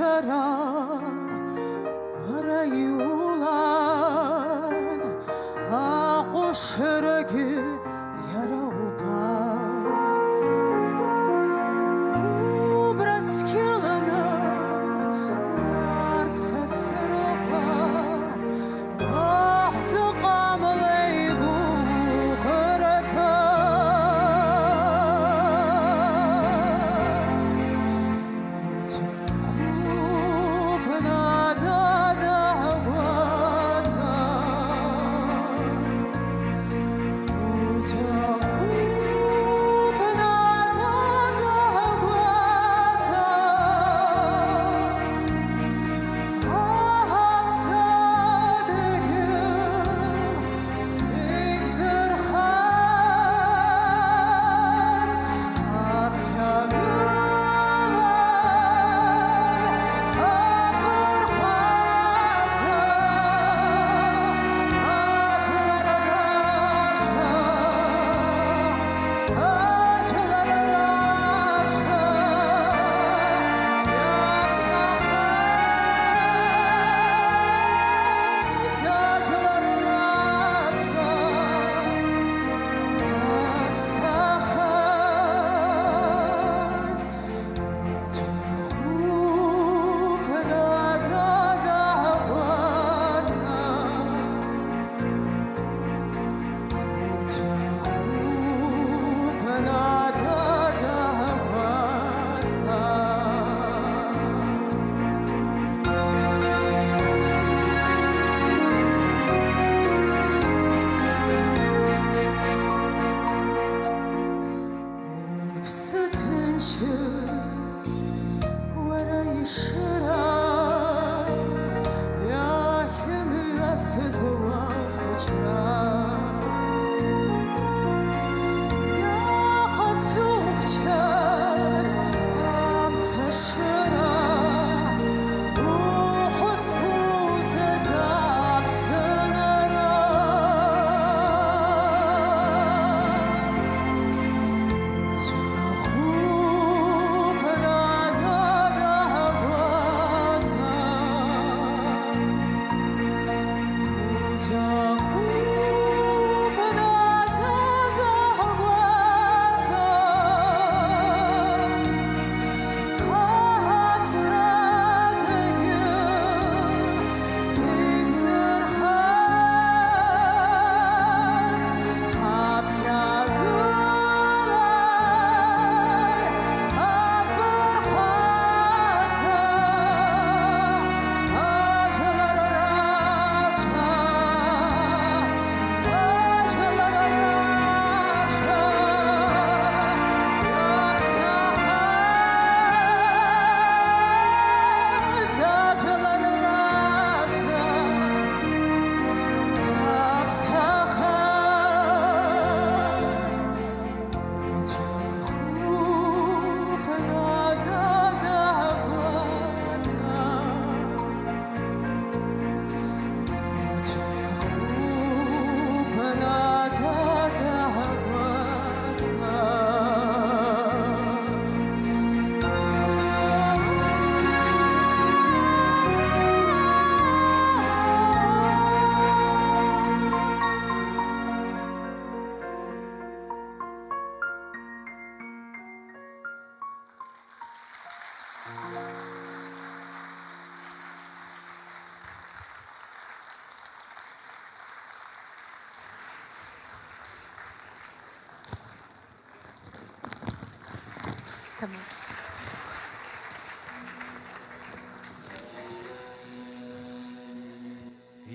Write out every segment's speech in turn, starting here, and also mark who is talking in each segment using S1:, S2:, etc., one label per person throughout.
S1: жара араюлан ақушырыгы яраубас убраскилана арцасыроба ахзықамлайгу қыратас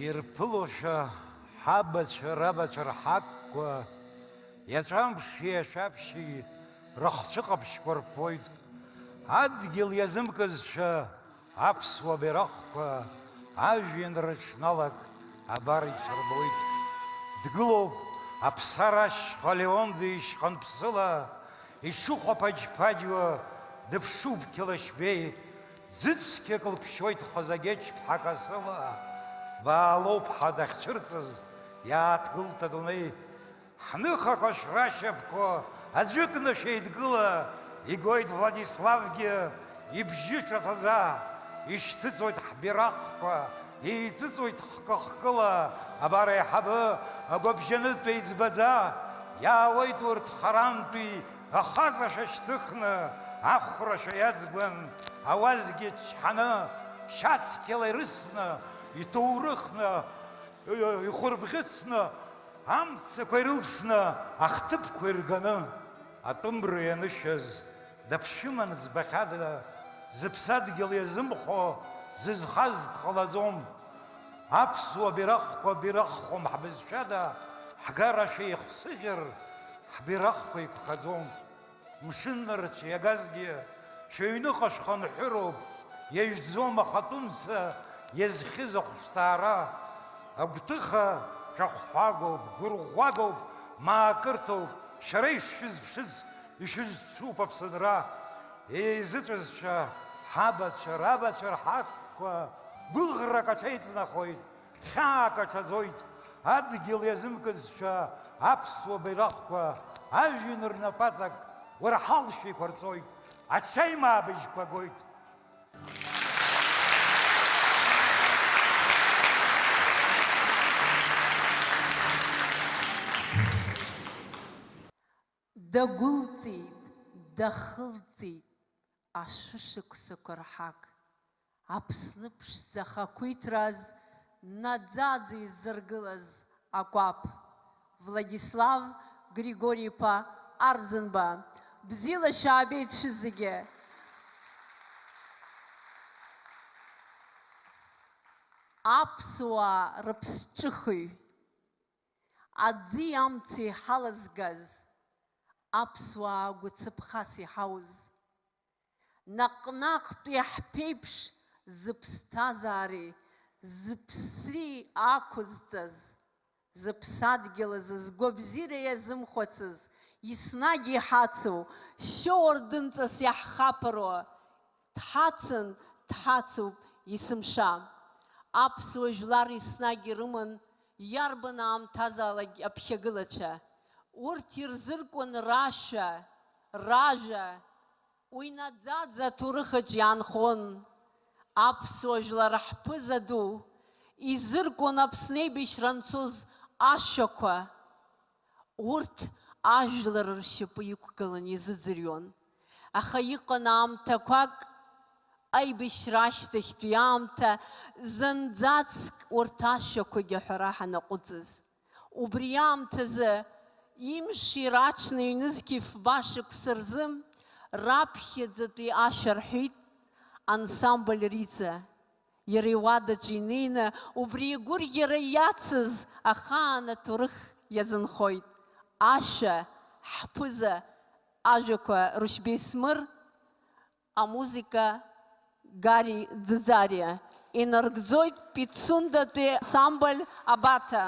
S2: Ирԥылоша ҳабацәа рабацәа рҳаққәа иаҵәамԥши ашәаԥшьи рыхцәыҟаԥшьқәа рԥоит. Адгьыл иазымкызшәа аԥсуа бираҟқәа ажәҩан рыҽналак абар иҽырбоит. Дгылоуп аԥсара ашьха Леонди ишьханԥсыла, ишыхәаԥаџьԥаџьуа дыԥшуп Қьалашьбеи, ӡыцқьак лԥшьоит Хазагеч ԥҳа Касыла. Баалоуԥҳа дахьцәырҵыз иааҭгылт адунеи, ҳныхақәа шрашьапқәа аӡәык нышәеидгыла, игоит Владиславгьы ибжьы ҿаҵаӡа, ишьҭыҵуеит ҳбираҟқәа, еиҵыҵуеит хкы-хкыла, абар аиҳабы агәабжьанытә еиҵбаӡа, иаауеит урҭ харантәи ахаҵаша шьҭыхны, ахәрашәа иаӡбан, ауазгьы чҳаны, шьацқьала ирысны, иҭоурыхны, ихәырбӷьыцны, амцақәа ирылсны, ахҭыԥқәа ирганы, атәымра ианышьаз, даԥшәыман збахьада, зыԥсадгьыл иазымхо, зызхаз дҟалаӡом. Аԥсуа бираҟқәа бираҟхом ҳбызшәада, ҳгарашәа ихсыӷьыр, ҳбираҟқәа иқәхаӡом. Мшыннарцә иагазгьы, шәыҩныҟа шхынҳәыроуп, иажәӡом ахатәымца, иазхьыз ахәшҭаара. Агәҭыха ҿахәҳәагоуп, гәырӷәӷәагоуп, маакырҭоуп, шәара ишшәызԥшыз, ишәызцуп аԥсынра. Еизыҵәазшәа ҳабацәа, рабацәа рҳаққәа, гәыӷрак аҽеиҵнахуеит, хьаак аҽаӡоит, адгьыл иазымкызшәа аԥсуа бираҟқәа, ажәҩан рнапаҵак, уара ҳалшәа иқәырҵоит, ачаимаабыжьқәа гоит.
S1: Дагәылҵит, дахылҵит ашышықәсақәа рҳақ. Аԥсны ԥшӡа хақәиҭраз наӡаӡа изыргылаз акәаԥ. Владислав Григорий-иԥа Арӡынба. Бзиала шәаабеит шәзегьы. Аԥсуаа рыԥсҿыхыҩ, аӡи амци ҳалазгаз, аԥсуаа гәыцыԥхас иҳауз, наҟ-наҟтәи ҳԥеиԥш зыԥсҭазаареи, зыԥсри ақәызҵаз, зыԥсадгьыл згәабзиара иазымхәацыз, еснагь иҳацу, шьоурдынҵас иаҳхаԥыруа, дҳацын, дҳацуп есымша. Аԥсуа жәлар еснагь ирыман иарбан аамҭазаалак аԥхьагылацәа. Урҭ ирзыркуан рашәа, ражәа, уи наӡаӡа аҭоурыхаҿ иаанхон. Аԥсуа жәлар ҳԥыза ду изыркуан Аԥсны еибашьра анцоз ашәақәа. Урҭ ажәлар ршьапы иқәгылан изыӡырҩуан. Аха иҟан аамҭақәак, аибашьра ашьҭахьтәи аамҭа, зынӡаск урҭ ашәақәагьы аҳәара ҳанаҟәыҵыз. Убри аамҭазы имши раҽны ҩнызқьи фба-шықәса рзы раԥхьаӡатәи ашәа рҳәит ансамбль Риҵа. Иара иуадаҿы инеины убри игәырӷьара иацыз ахаан аҭоурых иазынхоит. Ашәа, ҳԥыза ажәақәа Рушьбеи Смыр, амузика Гари Ӡыӡариа. Инаргӡоит Пицундатәи ансамбль Абата.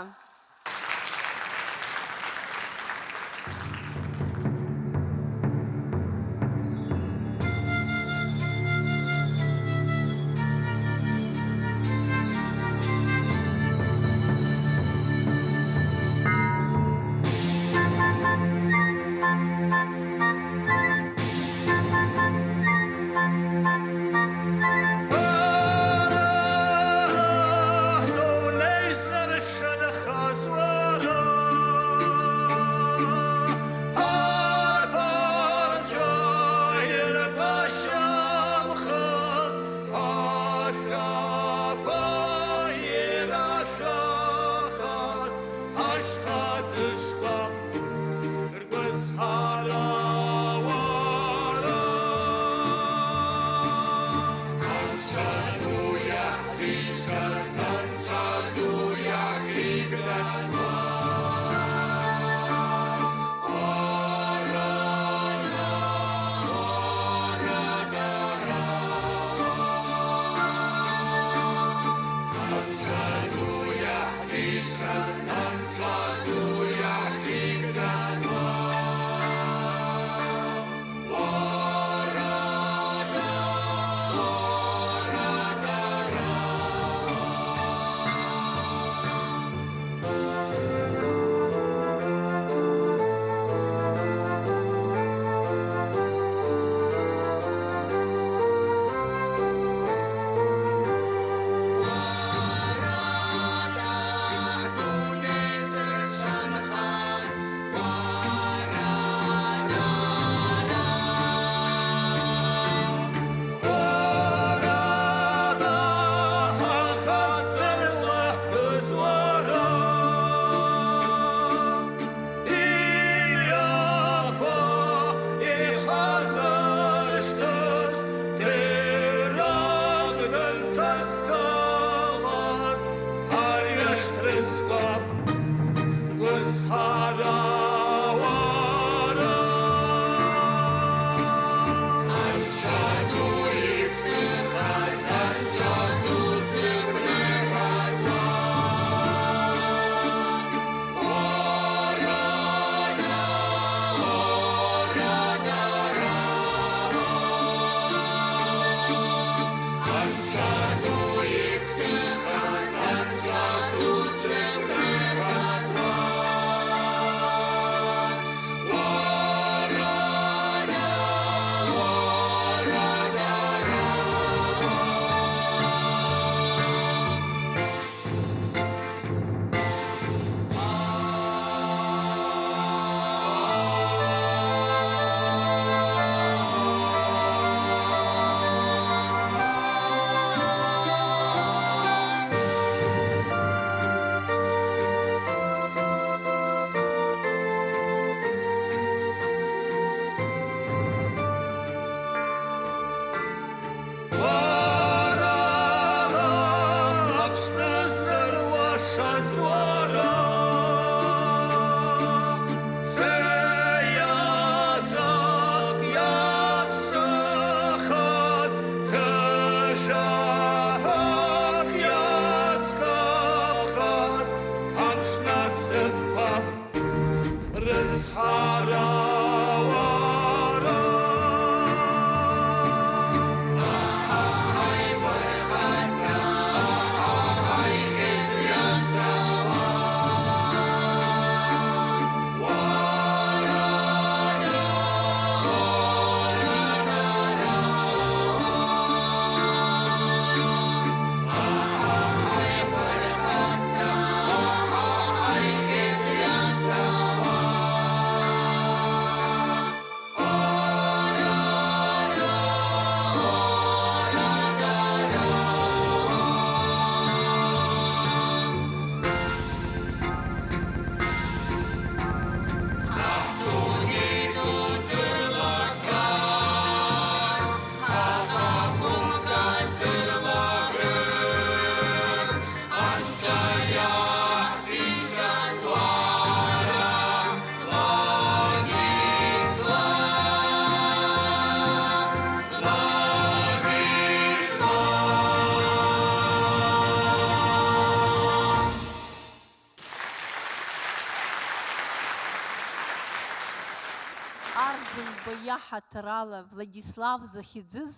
S1: аиба иаҳаҭыр Владислав захьӡыз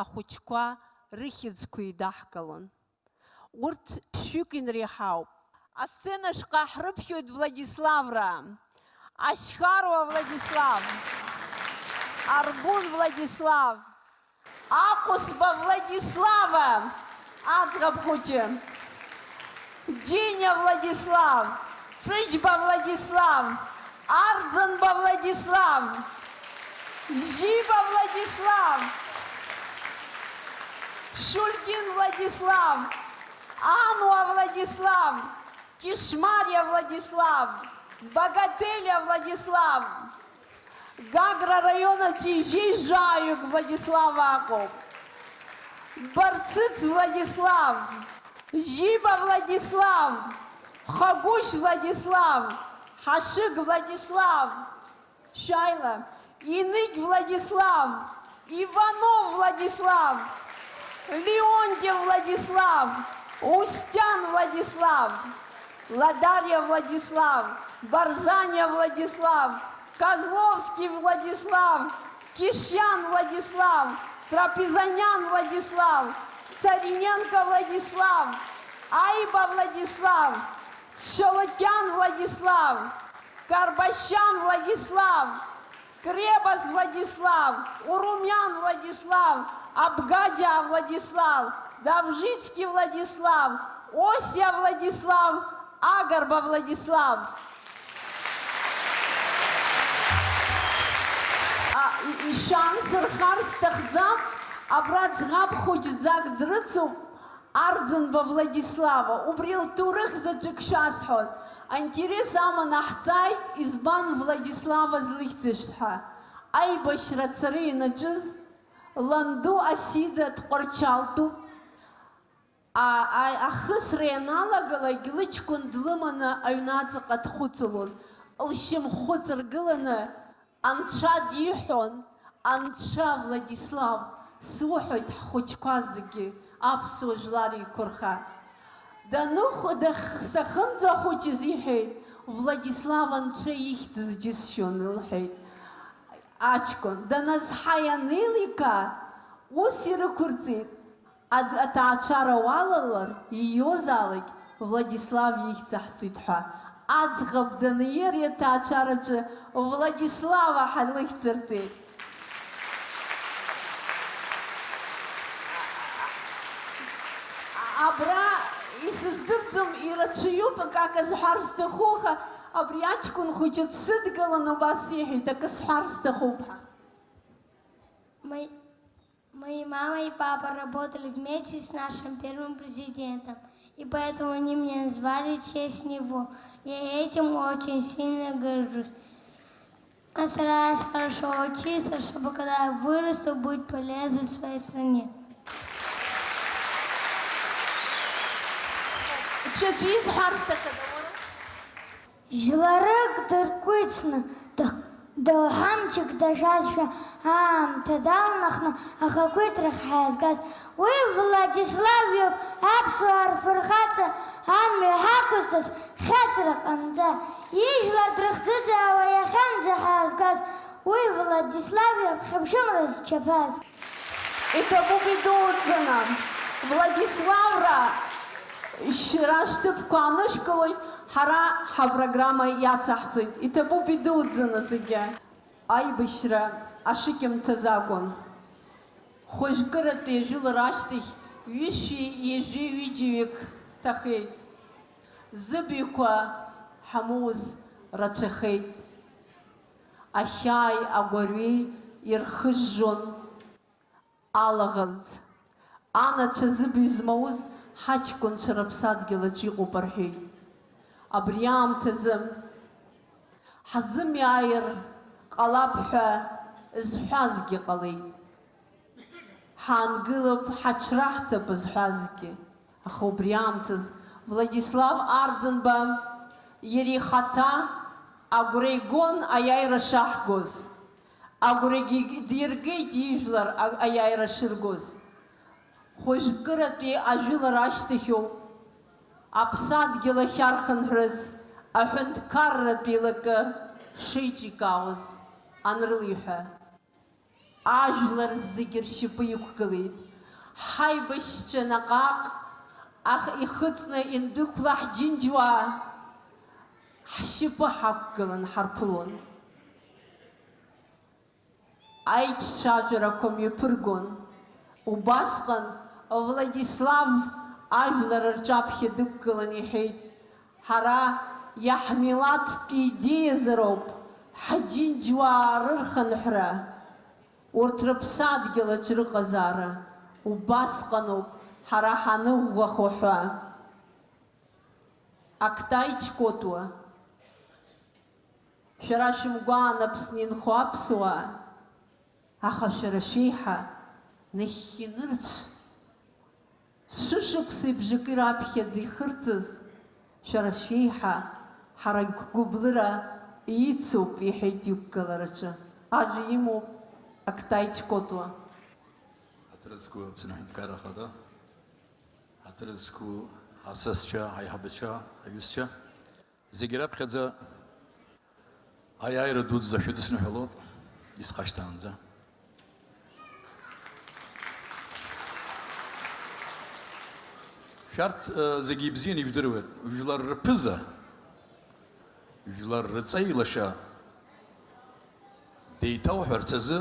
S1: ахәыҷқәа рыхьӡқәа идаҳкылон. Урҭ шәҩык инреиҳауп. Асценашҟа ҳрыԥхьоит Владиславра, Ашьхаруа Владислав, Арбун Владислав, Акәысба Владислава, аӡӷаб хәыҷы, Џьиниа Владислав, Ҿыџьба Владислав, Арӡынба Владислав, Жиба Владислав, Шульгин Владислав, Ануа Владислав, Кишмария Владислав, Богателя Владислав, Гагра района Чижей Жаюк Владислав Аков, Барциц Владислав, Жиба Владислав, Хагуш Владислав, Хашик Владислав, Шайла, Инык Владислав, Иванов Владислав, Леонтьев Владислав, Устян Владислав, Ладарья Владислав, Барзаня Владислав, Козловский Владислав, Кишьян Владислав, Трапезанян Владислав, Цариненко Владислав, Айба Владислав, Шолокян Владислав, Карбащан Владислав, Кребас Владислав, Урумян Владислав, Абгадия Владислав, Давжицкий Владислав, Осия Владислав, Агарба Владислав. Шанс рхар сҭахӡам, абра ӡӷаб хәыҷӡак дрыцуп, Арӡынба Владислава. Убри лҭоурых заҵәык шәасҳәоит. Аинтерес аманы ҳҵааит, избан Владислава злихьӡышәтә ҳәа. Аибашьра ацара ианаҿыз ланду Асида дҟәарчалтуп. Ахысра ианалагалак лыҷкәын длыманы аҩнаҵаҟа дхәыцылон. Лшьамхәы ҵыргыланы Анцәа диҳәон, Анцәа Владислав, суҳәоит ҳхәыҷқәа зегьы аԥсуа жәлар еиқәырха. Сахынӡахәыҷыз иҳәеит, Владислав Анцәа ихьӡыз џьысшьон лҳәеит аҷкәын. Даназҳа ианеилика, ус ирықәырҵеит, аҭаацәара уалалар, ииозаалак Владислав ихьӡаҳҵоит ҳәа. Аӡӷаб даниер иаҭаацәараҿы Владислава ҳалыхьӡыртеит. Абра исыздырӡом, ирацәаҩуп акака сҳәар сҭахуха, абри аҷкәын хәыҷы дсыдгылан убас иҳәеит, акы сҳәар сҭахуп ҳәа.
S3: Мои мама и папа работали вместе с нашим первым президентом, и поэтому они меня назвали в честь него. Я этим очень сильно горжусь. Я стараюсь хорошо учиться, чтобы когда я вырасту, быть полезной своей стране. Жларык дыркәыцны, дылҳамчык дажазшәа аамҭа далнахны ахақәиҭрахь ҳаазгаз, уи Владислав иоуп, аԥсуаа рфырхаҵа амҩа ҳақәызҵаз хьаҵра ҟамҵа, ижәлар дрыхӡыӡаауа иахьанӡа ҳаазгаз, уи Владислав иоуп, хьыԥшымра зчаԥаз.
S1: Иҭабуп идуӡӡаны, Владиславра шәара шәҭыԥқәа анышәкылоит, ҳара ҳапрограмма иацаҳҵоит. Иҭабуп идуӡӡаны зегьы. Аибашьра ашыкьымҭаз акәын. Хәыжәкыратәи ажәылара ашьҭахь ҩышәи-ҩыџьаҩык ҭахеит. Зыбаҩқәа ҳамоуз рацәахеит. Ахьааи агәарҩеи ирхыжжон алаӷырӡ. Анацәа зыбаҩ змауз ҳаҷкәынцәа рыԥсадгьылаҿ иҟоуп рҳәеит. Абри аамҭазы ҳазымиааир ҟалап ҳәа зҳәазгьы ҟалеит. Ҳаангылап, ҳаҽраҳҭап зҳәазгьы. Аха убри аамҭаз Владислав Арӡынба иара ихаҭа агәра игон аиааира шаҳгоз. Агәрагьы диргеит ижәлар аиааира шыргоз. Хәыжәкыратәи ажәылара ашьҭахьоуп аԥсадгьыл ахьархынҳәраз аҳәынҭқарратә еилакы шеиҿикаауаз анрылиҳәа. ажәлар зегьы ршьапы иқәгылеит. Ҳаибашьцәа наҟ-ааҟ ихыҵны индәықәла ҳџьынџьуаа ҳшьапы ҳақәгылан ҳарԥылон. Аиҿцәажәарақәа мҩаԥыргон. Убасҟан Владислав ажәлар рҿаԥхьа дықәгылан иҳәеит, ҳара иаҳмилаҭтә идеиазароуп ҳџьынџьуаа рырхынҳәра, урҭ рыԥсадгьылаҿ рыҟазаара, убасҟаноуп ҳара ҳаныӷәӷәахо ҳәа. Актай Чкотуа, шәара шәымгәаан Аԥсны инхо аԥсуаа, аха шәара шәеиҳа нахьхьи нырцә шәышықәса ибжакы раԥхьаӡа ихырҵыз шәара шәеиҳа ҳара гәыблыра ицуп иҳәеит иқәгылараҿы. Ажәа имоуп Актай Чкотуа.
S4: Ҳаҭрызқәа Аԥсны Аҳәынҭқарра Ахада, ҳаҭрызқәа асасцәа, аиҳабацәа, аҩызцәа, зегьы раԥхьаӡа аиааира дуӡӡа шәыдысныҳәалоит исхашҭаанӡа. Шәарҭ зегьы ибзианы ижәдыруеит, жәлар рԥыза, жәлар рҵаилашьа деиҭауҳәарц азы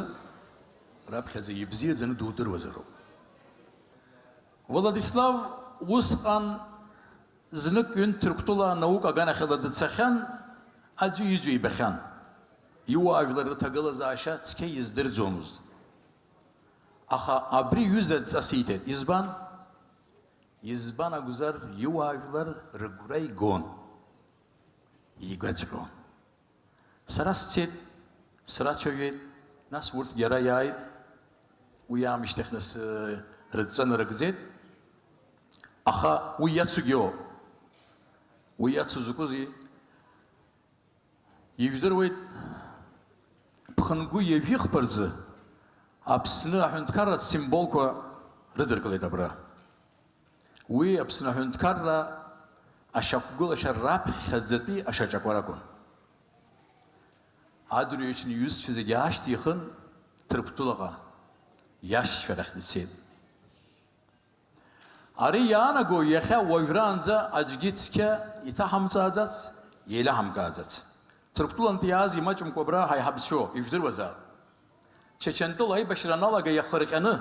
S4: раԥхьаӡа ибзиаӡаны дудыруазароуп. Владислав усҟан знык ҩынтә Ҭырқәтәыла анаука аганахьала дцахьан, аӡәы иӡәы ибахьан. Иуаажәлар рҭагылазаашьа цқьа издырӡомызт. Аха абри ҩыза дҵасиҭеит. Избан? Избан акәзар, иуаажәлар рыгәра игон, игәаҵәҟьон. Сара сцеит, срацәажәеит, нас урҭ иара иааит, уи аамышьҭахь нас рыдҵанарыгӡеит. Аха уи иацугьы иоуп. Уи иацу закәызеи? Ижәдыруеит, ԥхынгәы иажәихп рзы Аԥсны Аҳәынҭқарратә символқәа рыдыркылеит абра. Уи Аԥсны Аҳәынҭқарра ашьақәгылашьа раԥхьаӡатәи ашьаҿақәа ракәын. Адырҩаҽны иҩызцәа зегьы аашьҭихын, Ҭырқәтәылаҟа иашьцәарахь дцеит. Ари иаанаго иахьа уажәраанӡа аӡәгьы цқьа иҭаҳамҵааӡац, иеилаҳамкааӡац. Ҭырқәтәылантәи иааз имаҷымкәа абра ҳаиҳабцәо ижәдыруазаап. Чачантәыла аибашьра аналага иахырҟьаны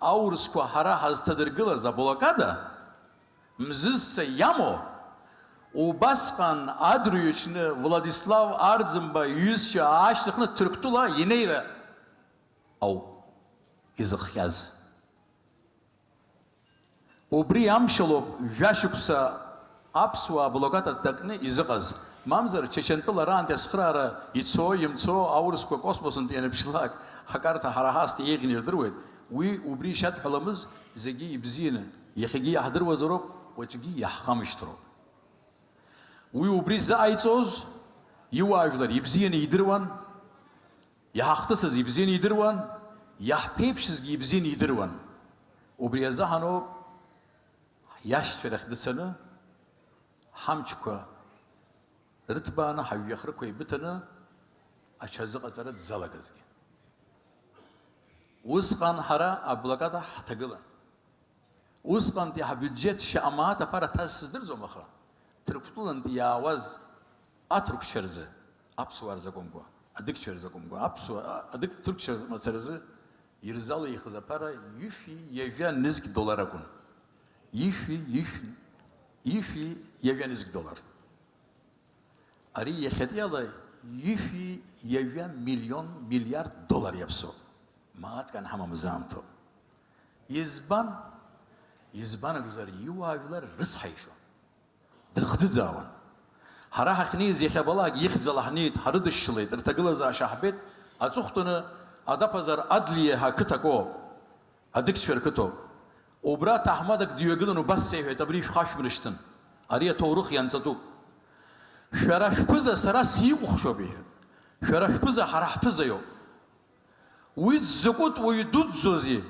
S4: аурысқәа ҳара ҳазҭадыргылаз аблокада мзызса иамоу, убасҟан адырҩаҽны Владислав Арӡынба иҩызцәа аашьҭыхны Ҭырқәтәыла инеира ауп изыхҟьаз. Убри амшалоуп жәашықәса аԥсуаа аблокад дтакны изыҟаз. Мамзар Чачантәыла раанӡа ацхыраара ицо, имцо, аурысқәа космосынтә ианыԥшьлак ҳакарҭа ҳара ҳасҭа еиӷьны ирдыруеит. Уи убри ишадҳәаламыз зегьы ибзианы иахьагьы иаҳдыруазароуп, уаҵәгьы иаҳхамышьҭроуп. Уи убри зааиҵоз иуаажәлар ибзианы идыруан, иаҳхҭысыз ибзианы идыруан, иаҳԥеиԥшызгьы ибзианы идыруан. Убри азаҳаноуп иашьцәарахь дыцаны ҳамчқәа рыҭбааны ҳажәҩахырқәа еибыҭаны ачазыҟаҵара дзалагазгьы. Усҟан ҳара аблокада ҳҭагылан. Усҟантәи ҳбиуџьет шьаамаат аԥара ҭаз сыздырӡом, аха Ҭырқәтәылантәи иаауаз аҭырқәшьа рзы, аԥсуаа рзы акәымкәа, адыгьцәа рзы акәымкәа, адыг ҭырқәшьа мацара рзы ирзалихыз аԥара $1,000 акәын. $1,000. Ари иахьатәиала $1,000,000,000 иаԥсоуп. Маатҟан ҳамамыз аамҭоуп. Избан акәзар, иуаажәлар рыцҳаишьон, дырхӡыӡаауан. Ҳара ҳахьнеиз иахьабалак ихьӡала ҳнеит, ҳрыдышьшылеит, рҭагылазаашьа ҳбеит, аҵыхәтәаны Адаԥазар Адлиаҳа қыҭакоуп, адыгьцәа рқыҭоуп. Убра ҭаҳмадак дҩагылан убас сеиҳәеит, абри шәхашәмыршьҭын, ари аҭоурых ианҵатәуп. Шәара шәԥыза сара сикәыхшоуп иҳәеит. Шәара шәԥыза ҳара ҳԥызаиоуп. Уи дзакәытә уаҩ дуӡӡози,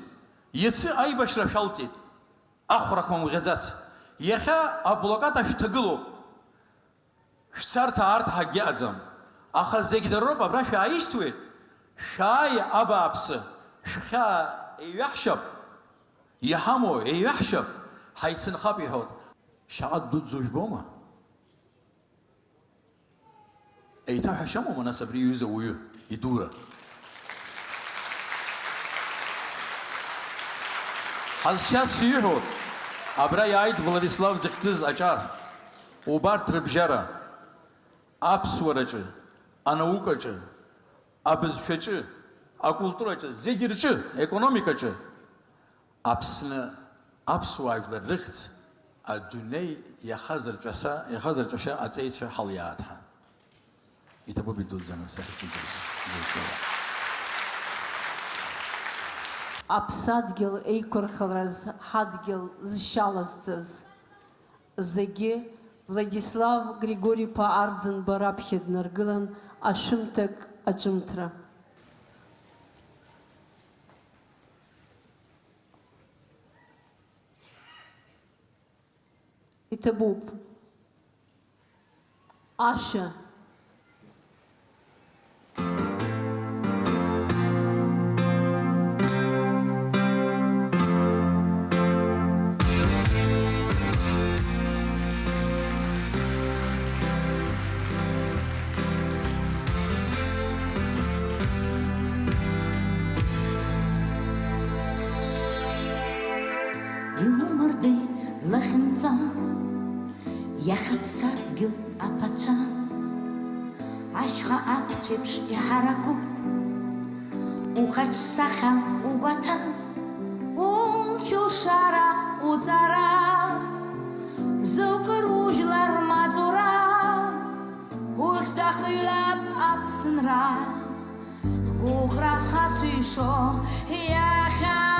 S4: иацы аибашьра шәалҵит, ахәрақәа мӷьаӡац. Иахьа аблокад ашәҭагылоуп. Шәцарҭа аарҭ ҳагьаҟаӡам. Аха зегь дароуп, абра шәааишьҭуеит. Шәааи абааԥсы. شخا يحشب يحمو يحشب حيثن خبي هود شعد دود زوج بوما أي تحشمو مناسب ريوزا ويو يدورا حزشا سيهود أبرا يايد فلاديسلاف زختز أجار وبار تربجرا أبسورجا أناوكجا أبزفجا أكولتورجا زيجرجا إيكونوميكجا أبسنا أبسوايفلر رخت الدنيا يخزر جسا أتيت حلياتها يتبو بدول زنا سافر
S1: Аԥсадгьыл еиқәырхараз ҳадгьыл зшьалазҵаз зегьы Владислав Григорий-ԥа Арӡынба раԥхьа днаргылан ашәымҭак аҿымҭра. Иҭабуп. Ашәа.
S5: Юморды лахынца, яхапсадгыл апача, ашха апчепш и харакут, ухач саха угата, чушара уцара, зукружлар мазура, ухцахилап апсынра, кухра хацишо яха.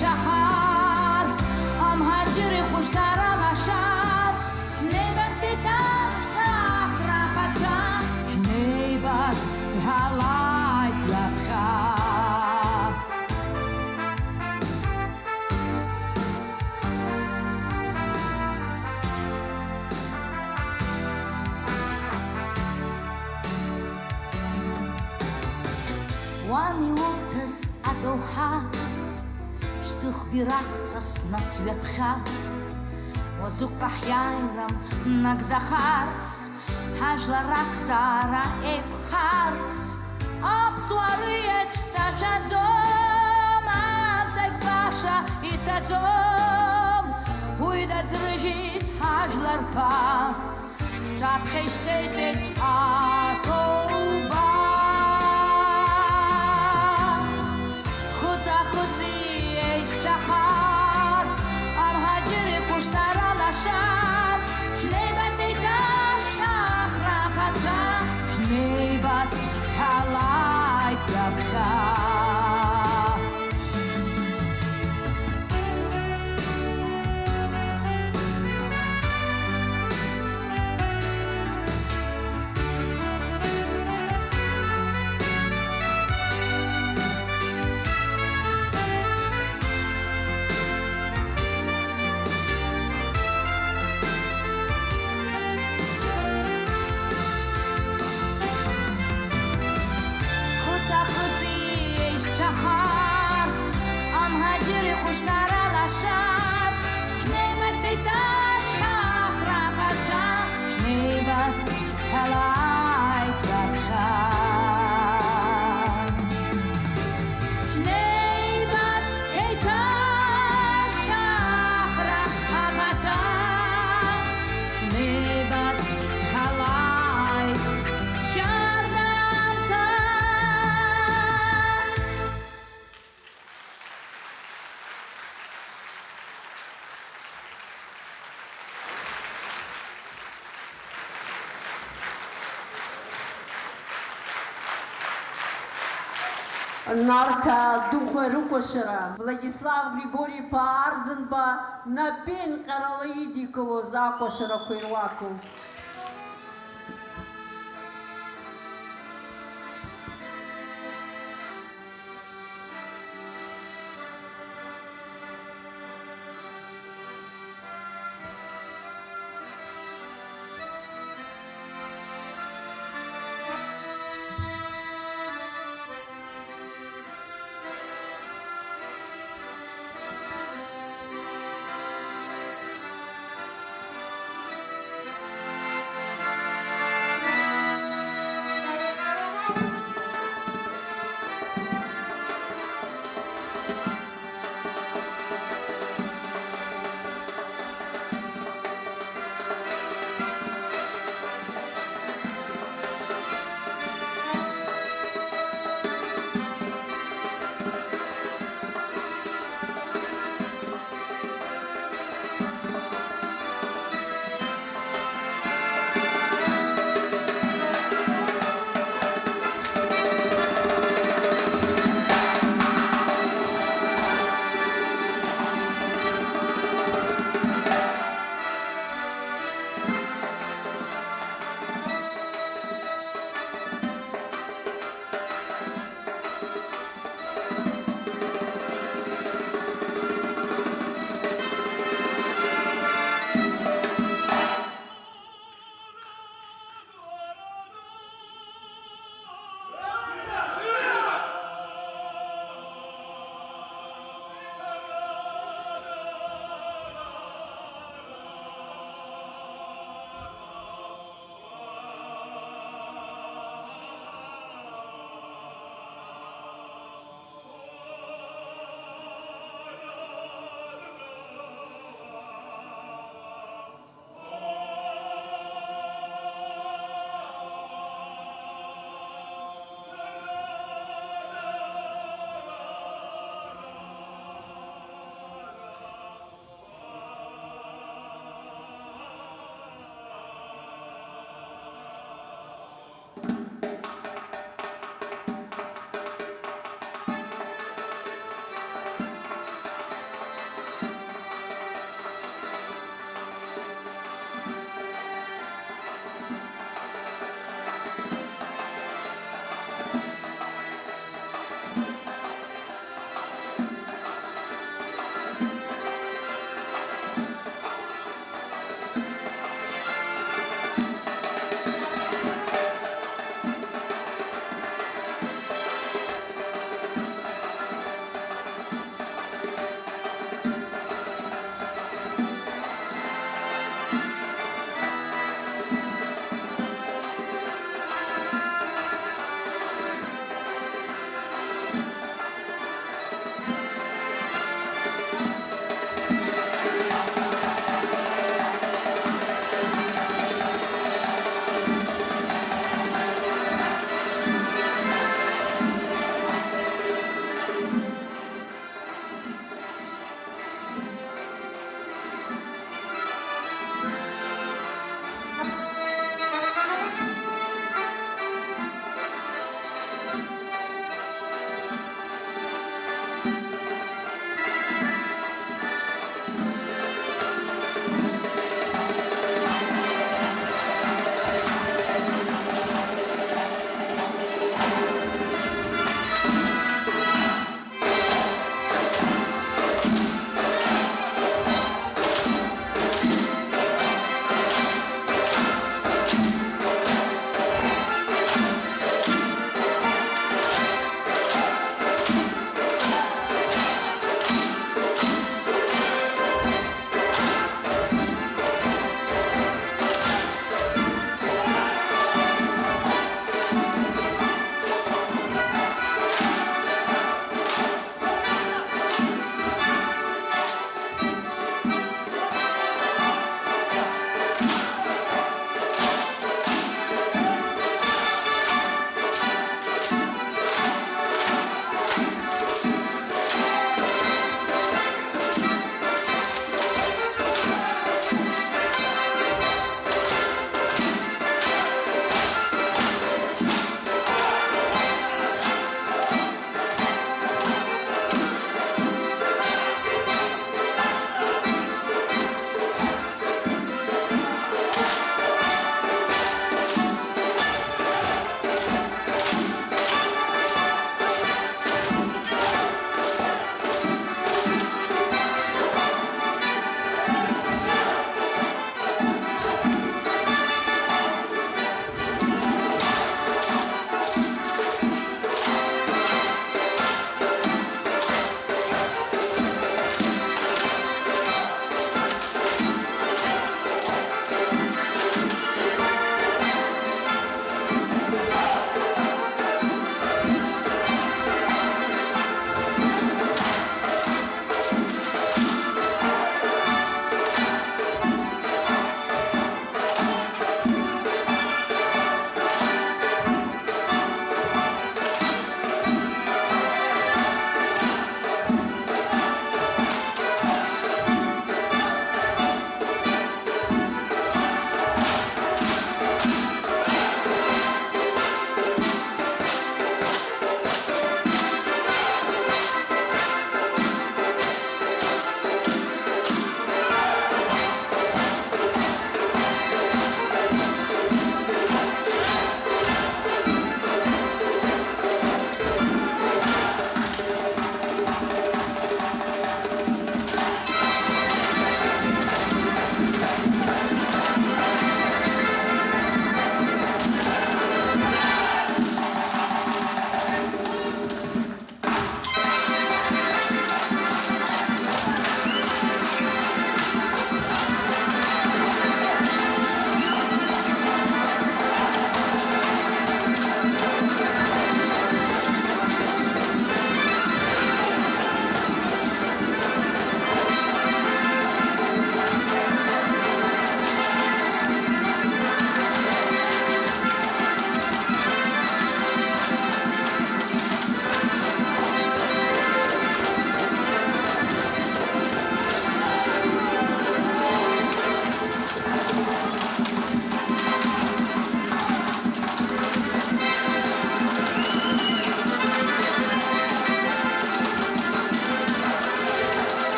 S5: شخص ام هجری خوشتر لشات نیبت سیتا آخرا پچا نیبت هلایت لبخا وانی وقتس ادوها Штыхбиракцас на свепха, Озук пахяйрам нагзахарц, Хажларак сара эпхарц, Апсуарыеч тажадзом, Амтек баша и цадзом, Уйдат зрыжит хажларпа, Чапхештетет акоба. شخص ام هجری خوشتر لشات نیبت ایتان آخرا پچا نیبت حلایت لبخا شخص ام هجری خوشتر لشات نیبت ایتان آخرا پچا نیبت هلایت لبخا نیبت ایتان آخرا پچا نیبت هلایت
S1: Нарка духа рукошера Владислав Григорий-ԥа Арӡынба напен ҟарала идикылоз акәашарақәа ируаку.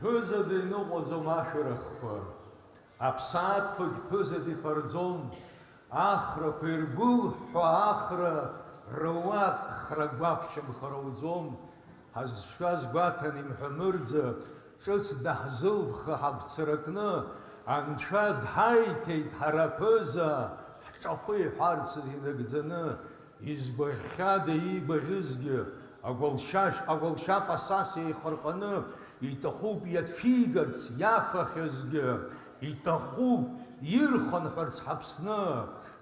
S6: ԥыза дыҩныҟәаӡом ашәарахқәа, аԥсаатәқәагь ԥыза диԥарӡом, ахрақәа иргәылҳәо ахра руак хра гәаԥшьамхарауӡом, ҳазшаз гәаҭан имҳәамырӡа, ҿыц даҳзылбха ҳагәцаракны, анцәа дҳаиҭеит ҳара ԥыза, ҳҿахәы иҳәарц инагӡаны, изгәаӷьхьада иигәаӷьызгьы, агәалшьап асас еихарҟаны, иҭахуп иацәигарц иафахьазгьы, иҭахуп ирхынҳәарц ҳаԥсны,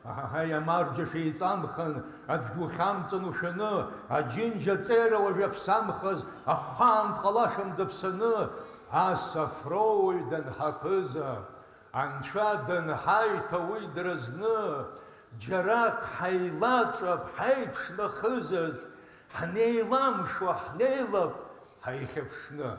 S6: аҳаҳаи амарџьа шәеиҵамхан, аӡә духьамҵан ушәаны, аџьынџь аҵера уажә аԥсамхаз, ахаан дҟалашам дыԥсаны, ас афроуаҩ данҳаԥыза, анцәа данҳаиҭа уи дразны, џьарак ҳаилаҵәап ҳаиԥшнахызар, ҳнеиламшуа ҳнеилап ҳаихьыԥшны.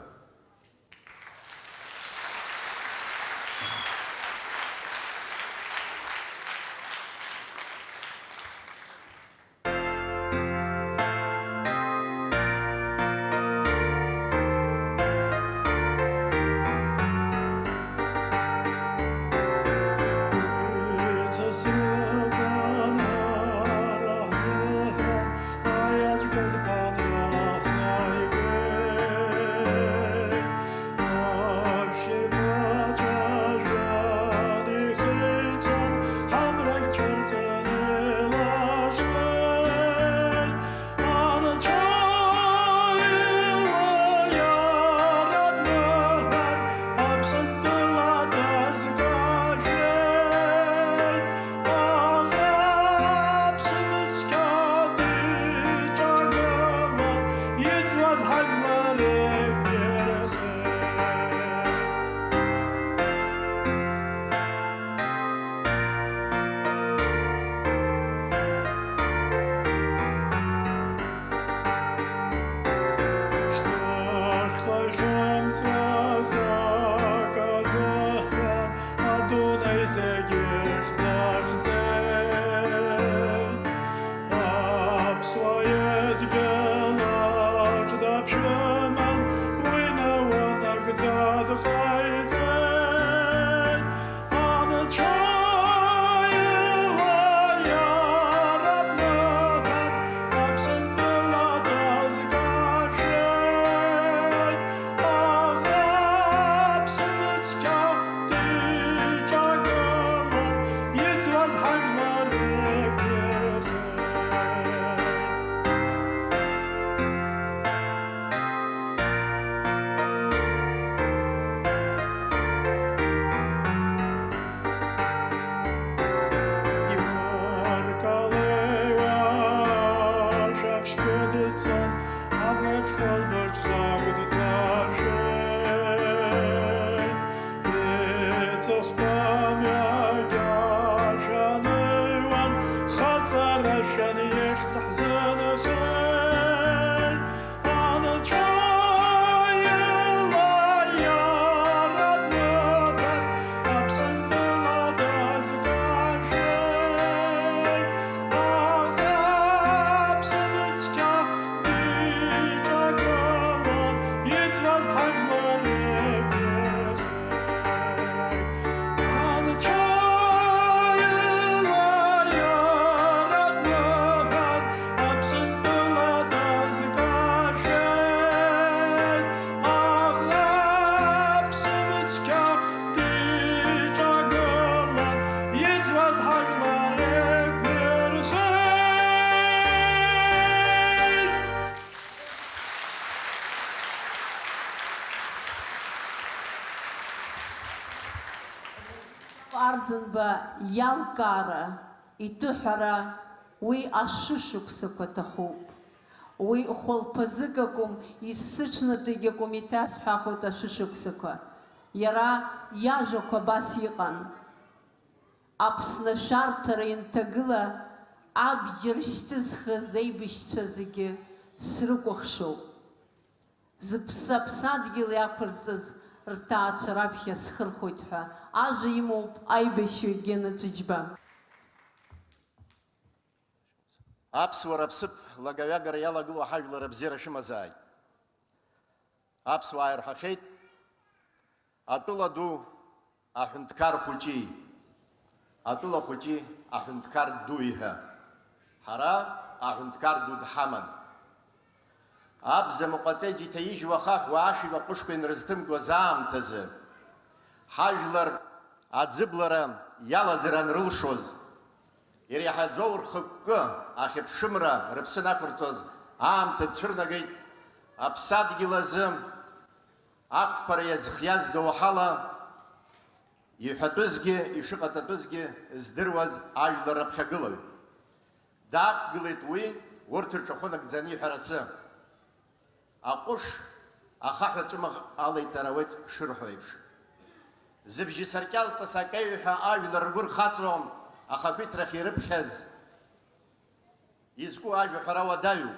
S1: Арӡынба иалкаара, иҭыҳәара, уи ашышықәсақәа ҭахуп. Уи хәылԥазыгакәым, исыҽнадагьакәым иҭасҳәахуеит ашышықәсақәа. Иара иажәақәа абас иҟан. Аԥсны ашәарҭара инҭагыла, абџьар шьҭызхыз аибашьцәа зегьы срыкәыхшоуп. Зыԥсы аԥсадгьыл иақәырҵаз рҭаацәа раԥхьа схырхәоит ҳәа ажәа имоуп аибашьҩы Гена Џьыџьба.
S7: Аԥсуара ԥсыԥ лагаҩагара иалагыло ҳажәлар абзиара шәымазааит. Аԥсуаа ирҳәахьеит, Атәыла ду аҳәынҭқар хәыҷи, атәыла хәыҷи аҳәынҭқар дуи ҳәа. Ҳара аҳәынҭқар ду дҳаман. Абза мыҟаҵеџь иҭаижьуа ахаҳә уаашәига ҟәышқәа инрызҭымкуаз аамҭазы, ҳажәлар аӡыблара иалаӡара анрылшоз, иреиҳаӡоу рхықәкы ахьыԥшымра рыԥсы нақәырҵоз аамҭа дцәырнагеит аԥсадгьыл азы ақәԥара иазхиаз доуҳала иҳәатәызгьы ишыҟаҵатәызгьы здыруаз ажәлар раԥхьагылаҩ. Даақәгылеит уи урҭ рҿахәы нагӡаны иҳәарацы. Аҟәыш ахаҳә аҵәымӷ алеиҵара ауеит шырҳәо еиԥш. Зыбжьы саркьалҵас акеҩҳәа ажәлар ргәы рхаҵо ахақәиҭрахь ирыԥхьаз изку ажәаҳәара уадаҩуп.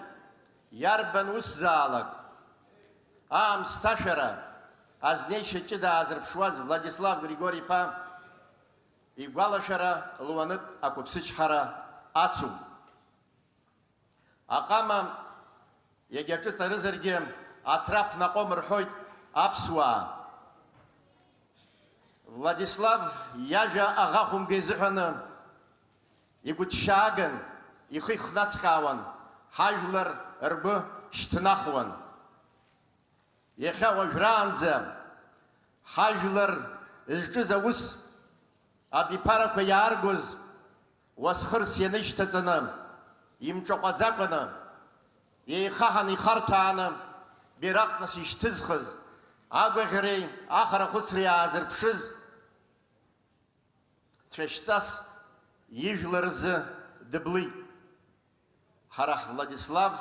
S7: Иарбан усзаалак аамсҭашәара азнеишьа ҷыда аазырԥшуаз Владислав Григори-иԥа игәалашәара луанытә ақәыԥсычҳара ацуп. Аҟама иагьа ҿыҵарызаргьы аҭраԥ наҟом рҳәоит аԥсуаа. Владислав иажәа аӷахәымга изыҳәаны игәыҭшьааган, ихы ихнацҟаауан, ҳажәлар ргәы шьҭнахуан. Иахьа уажәраанӡа ҳажәлар зҿыз аус абиԥарақәа иааргоз уасхырс ианышьҭаҵаны, имҿаҟәаӡакәаны, еихаҳаны ихарҭәааны бираҟҵас ишьҭызхыз, агәаӷьреи ахарахәыцреи аазырԥшыз цәашьҵас ижәлар рзы дыблит. Ҳара ҳВладислав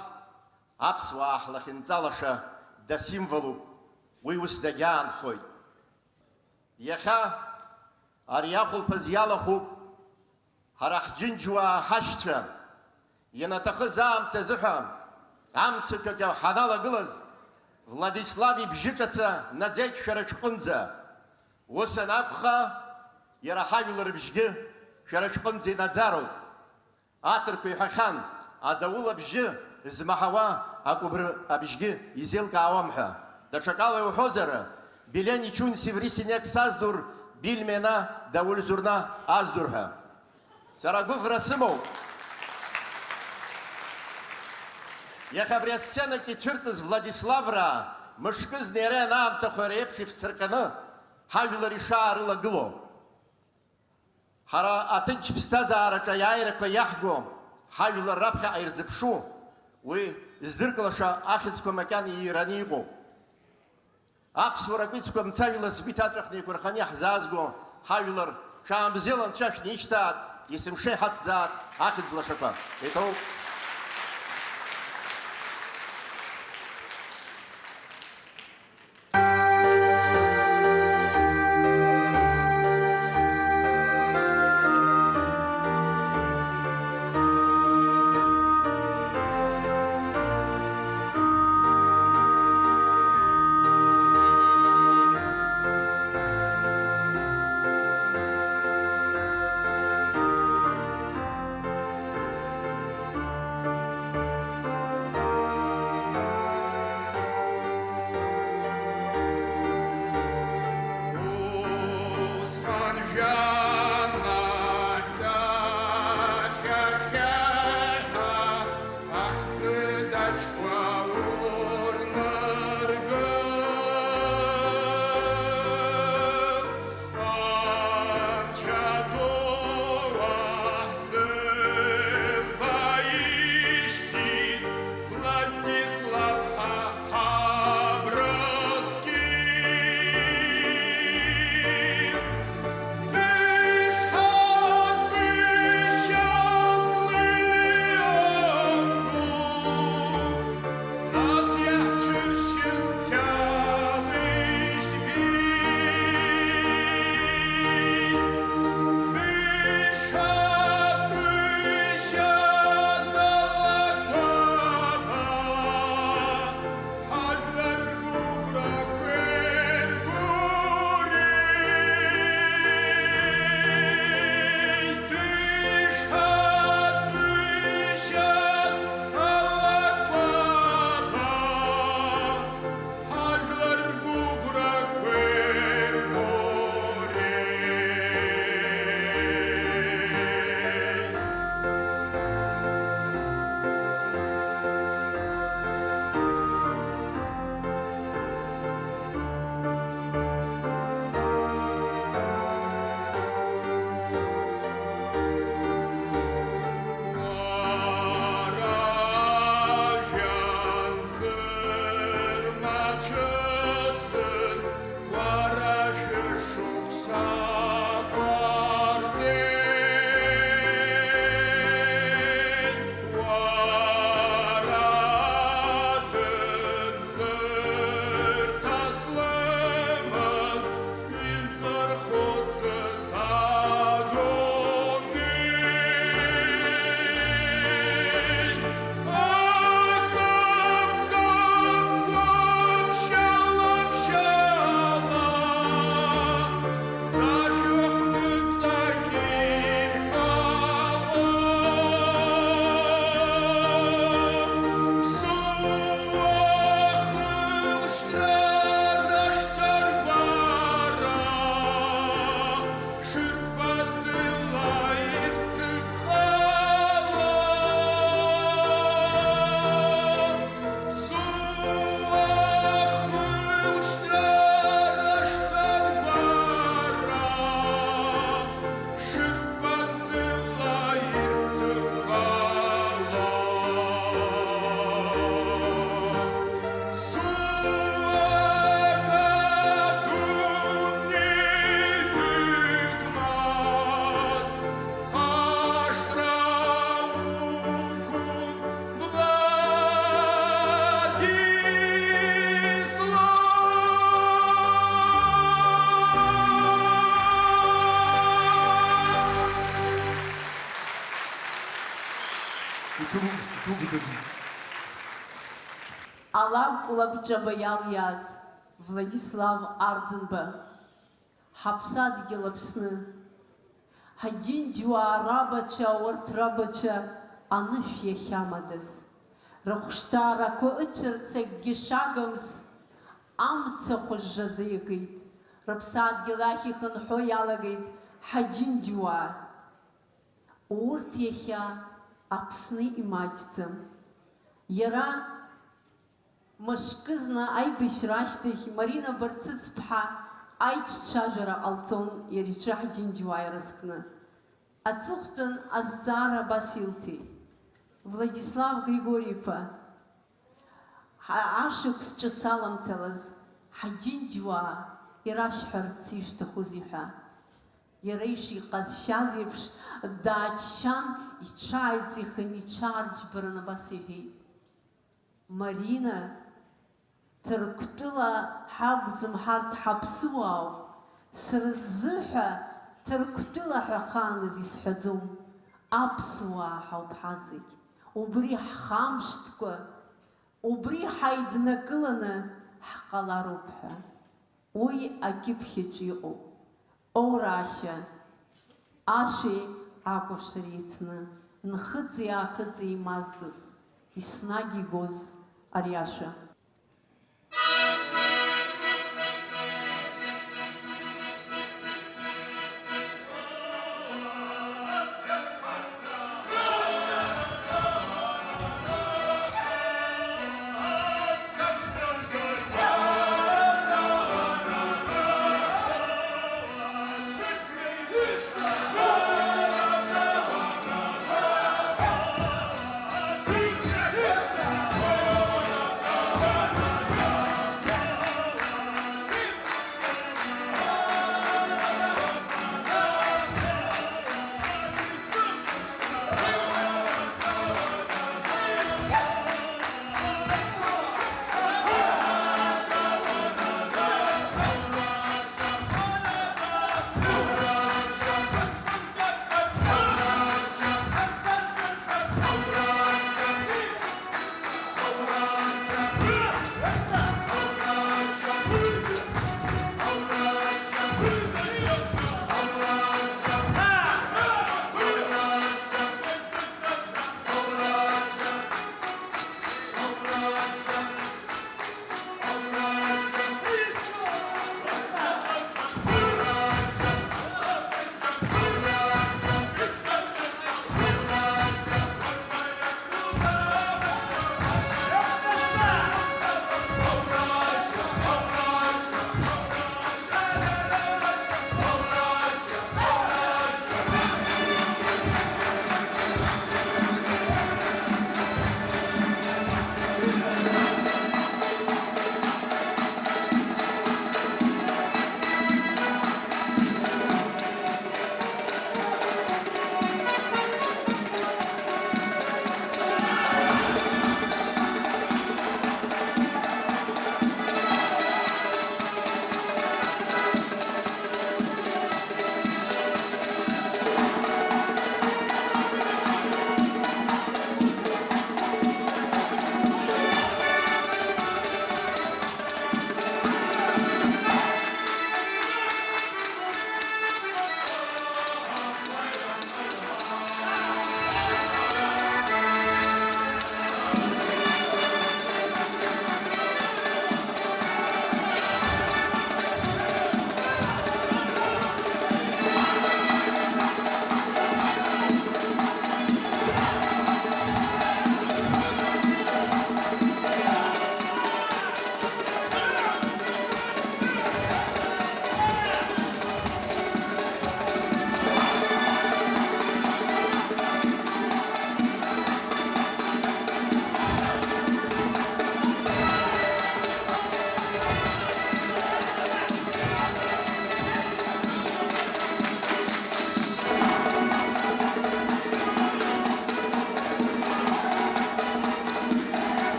S7: аԥсуаа ҳлахьынҵалаша дасимволуп, уи ус дагьаанхоит. Иахьа ари ахәылԥаз иалахәуп ҳара ҳџьынџьуаа ҳашьцәа ианаҭахыз аамҭа азыҳәа амцақәак ҳаналагылаз Владислав ибжьы ҿаца наӡеит шәара шәҟынӡа. Ус анакәха, иара ҳажәлар рыбжьгьы шәара шәҟынӡа инаӡароуп. Аҭырқәа иҳәахьан, адауыл абжьы змаҳауа акәыбры абжьгьы изеилкаауам ҳәа. Даҽакала иуҳәозар, билен ичун сиври синек саздур, бильмена дауль зурна аздур ҳәа. Сара гәыӷра сымоуп. Иахьа абри асценак ицәырҵыз Владиславраа мышкы знеиреан аамҭақәа реиԥш ифсырҟьаны ҳажәлар ишаарылагыло. Ҳара аҭынч ԥсҭазаараҿ аиааирақәа иаҳго ҳажәлар раԥхьаҟа ирзыԥшу, уи здыркылаша ахьӡқәа макьана иираны иҟоуп. Аԥсуа ракәицқәа мцаҩла сгәы иҭаҵәахны еиқәырханы иаҳзаазго ҳажәлар ҽаанбзиала нцәашәны ишьҭаат, есымша иҳацзаат ахьӡ лашақәа. Еиҭоуп.
S1: Алак Лабджабаял Яз, Владислав Арденба, Хапсадгил Апсны, Хадин Джуарабача, Ортрабача, Аныфья Хямадес, Рахштара Коичерцек Гишагамс, Амца Хожжадзикит, Рапсадгил Ахихан Хоялагит, Хадин Джуа, Уртьяхя Апсны и Мачцем, Яра Мышкызна Айбишраштих, Марина Барцицпха, Айч Чажара Алтон, Ярича Хадин Джуа Раскна. Ацухтан Аззара Басилти, Владислав Григорьевна, Ашук с Чацалом Телаз, Хаджин Джуа, Ираш Харциш Тахузиха, Ярейши Казшазивш, Дачан и Чайцих и Ничардж Баранабасихи. Марина Терктула Хагзм Харт Хапсуау, Срзуха. تركتلا حخان زيس حزوم أبسوا حوب حزك وبري خامشتكو وبري حيدنا كلنا حقلا ربحا وي أكيب حيجيو أوراشا أشي أكو شريتنا نخزي مازدس إسناجي غوز أرياشا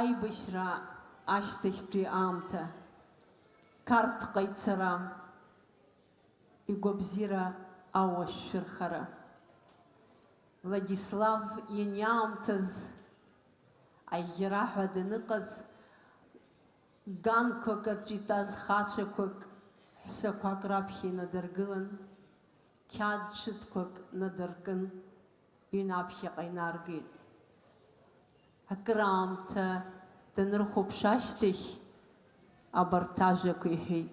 S1: аибашьра ашьҭахьтәи аамҭа, Қарҭҟа ицара, игәабзиара ауашәшәы рхара. Владислав ианиаамҭаз аӷьараҳәа даныҟаз, ганқәак рҿы итәаз хацәақәак, ҳәсақәак раԥхьа инадыргылан, қьаад ҽыҭқәак надыркын, ҩнаԥхьаҟа инаргеит. Акыраамҭа данырхәаԥш ашьҭахь, абарҭ ажәақәа иҳәеит.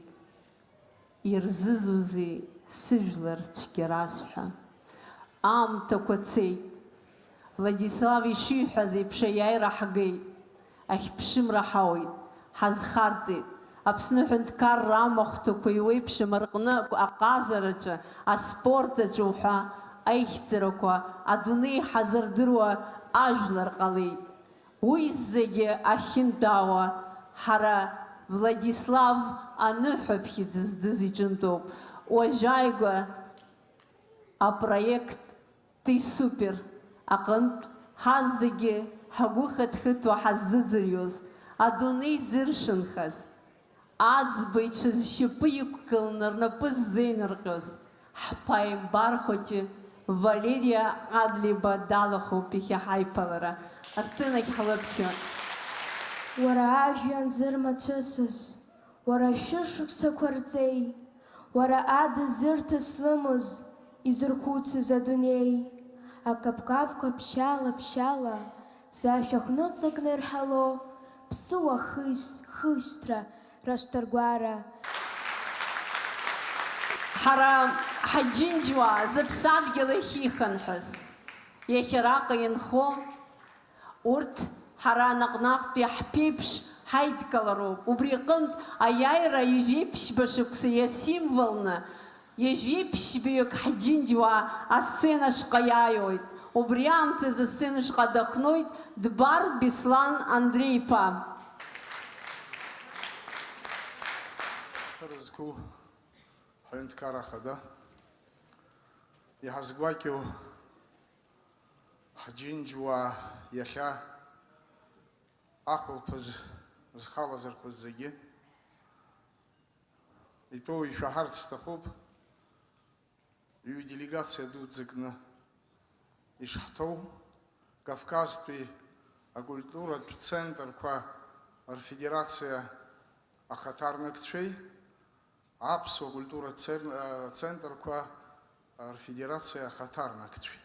S1: Ирзызузеи сыжәлар цәгьарас ҳәа. Аамҭақәа цеит. Владислав ишиҳәаз еиԥш аиааира ҳгеит. Ахьԥшымра ҳауит, ҳазхарҵеит. Аԥсны ҳәынҭқарра амахәҭақәа иуеиԥшым рҟны аҟазараҿы, аспортаҿы уҳәа аихьӡарақәа адунеи ҳазырдыруа ажәлар ҟалеит. Уи зегьы ахьынтәаауа ҳара Владислав аныҳәаԥхьыӡ здыз иҿынтәоуп. Уажәааигәа апроект Ти Супер аҟынтә ҳазегьы ҳгәы хыҭхыҭуа ҳаззыӡырҩуаз, адунеи зыршанхаз, аӡбаҩцәа зшьапы иқәгыланы рнапы ззеинырҟьоз ҳԥааимбар хәыҷы Валерия Адлиба далахоуп иахьа ҳаиԥылара. Асценахь ҳлыԥхьоит.
S8: Уара ажәҩан зырмацәысыз, уара шәышықәсақәа рҵеи, уара адызырҭа слымыз, изырхәыцыз адунеи, акаԥкаԥқәа ԥшьала-ԥшьала, зашәахәныҵакны ирҳало, ԥсыуа хышьҭра рашҭаргәара.
S1: Ҳара ҳаџьынџьуаа зыԥсадгьыл ахьихынҳәыз, иахьа араҟа инхо, урҭ ҳара наҟ-наҟтәи ҳԥеиԥш ҳаидкылароуп. Убри аҟынтә аиааира ижәеиԥшьба шықәса иасимволны, ижәеиԥшьбаҩык ҳаџьынџьуаа асценашҟа иааиуеит. Убри аамҭазы асценашҟа дахноит Дбар Беслан Андреи-иԥа.
S9: Рызку ҳәынҭқар ахада, иҳазгәакьоу ҳџьынџьуаа иахьа ахәылԥаз зхалазарқәаз зегьы итәоу ишәаҳарц сҭахуп, ҩ-делегациа дуӡӡакны ишҳҭоу Кавказтәи акультуратә центрқәа рфедерациа ахаҭарнакцәеи, аԥсуа культуратә центрқәа рфедерациа ахаҭарнакцәеи.